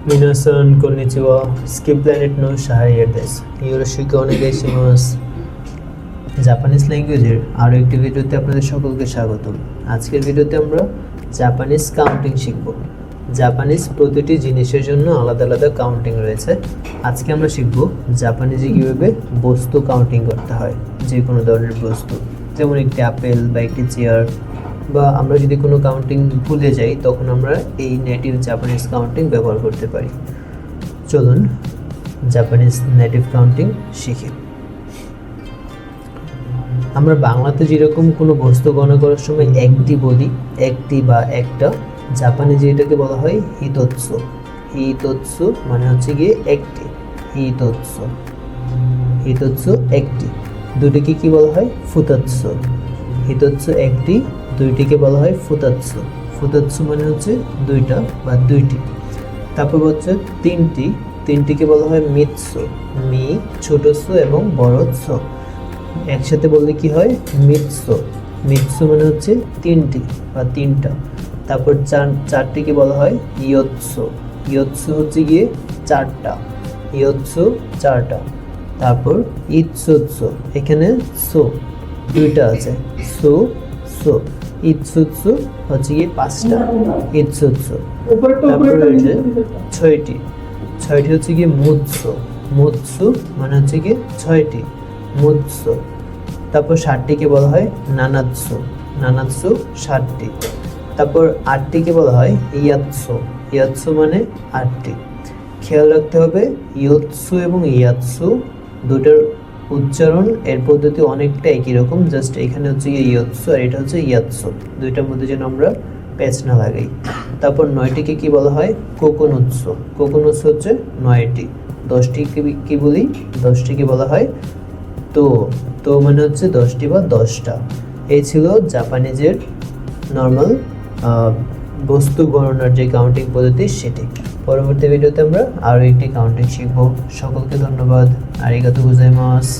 Minasan, konnichiwa. Skip planet no shaharier desu. Yoroshiku onegaishimasu. Japanese ল্যাঙ্গুয়েজের আরও একটি ভিডিওতে আপনাদের সকলকে স্বাগতম। আজকের ভিডিওতে আমরা জাপানিজ কাউন্টিং শিখব। জাপানিজ প্রতিটি জিনিসের জন্য আলাদা আলাদা কাউন্টিং রয়েছে। আজকে আমরা শিখব জাপানিজে কীভাবে বস্তু কাউন্টিং করতে হয়, যে কোনো ধরনের বস্তু, যেমন একটি আপেল বা একটি চেয়ার, বা আমরা যদি কোনো কাউন্টিং ভুলে যাই তখন আমরা এই নেটিভ জাপানিজ কাউন্টিং ব্যবহার করতে পারি। চলুন জাপানিজ নেটিভ কাউন্টিং শিখি। আমরা বাংলাতে যেরকম কোনো বস্তু গণনা করার সময় একটি বলি, একটি বা একটা, জাপানিজে এটাকে বলা হয় হিতোৎসু। হিতোৎসু মানে হচ্ছে গিয়ে একটি, হিতোৎসু, হিতোৎসু একটি। দুটিকে কি বলা হয়? ফুতাৎসু। হিতোৎসু একটি, দুইটিকে বলা হয় ফুতাৎসু। ফুতাৎসু মানে হচ্ছে দুইটা বা দুইটি। তারপর হচ্ছে তিনটি, তিনটিকে বলা হয় মিৎসু। মি ছোটসু এবং বড়ৎসু একসাথে বললে কি হয়? মিৎসু। মিৎসু মানে হচ্ছে তিনটি বা তিনটা। তারপর চারটিকে বলা হয় ইয়োৎসু। ইয়োৎসু হচ্ছে গিয়ে চারটা, ইয়োৎসু চারটা। তারপর ইৎসুৎসু, এখানে সু দুইটা আছে, সু সু। ইৎসুৎসু হচ্ছে গিয়ে পাঁচটা, ইৎসুৎসু। তারপর রয়েছে ছয়টি, ছয়টি হচ্ছে গিয়ে মুৎসু। মুৎসু মানে হচ্ছে গিয়ে ছয়টি, মুৎসু। তারপর ষাটটিকে বলা হয় নানাৎসু। নানাৎসু ষাটটি। তারপর আটটিকে বলা হয় ইয়াৎসু। ইয়াৎসু মানে আটটি। খেয়াল রাখতে হবে ইয়োৎসু এবং ইয়াৎসু দুটোর উচ্চারণ এর পদ্ধতি অনেকটা একই রকম, জাস্ট এখানে হচ্ছে ইয়োৎসু আর এটা হচ্ছে ইয়াৎসু, দুইটার মধ্যে যেন আমরা প্যাচ না লাগাই। তারপর নয়টিকে কি বলা হয়? কোকোনুৎসু। কোকোনুৎসু হচ্ছে নয়টি। দশটিকে কি বলি? দশটিকে বলা হয় তো। তো মানে হচ্ছে দশটি বা দশটা। এই ছিল জাপানিজের নর্মাল বস্তু গণনার যে কাউন্টিং পদ্ধতি সেটি। পরবর্তী ভিডিওতে আমরা আরও একটি কাউন্টিং শিখব। সকলকে ধন্যবাদ। আরিগাতো গোজাইমাসু।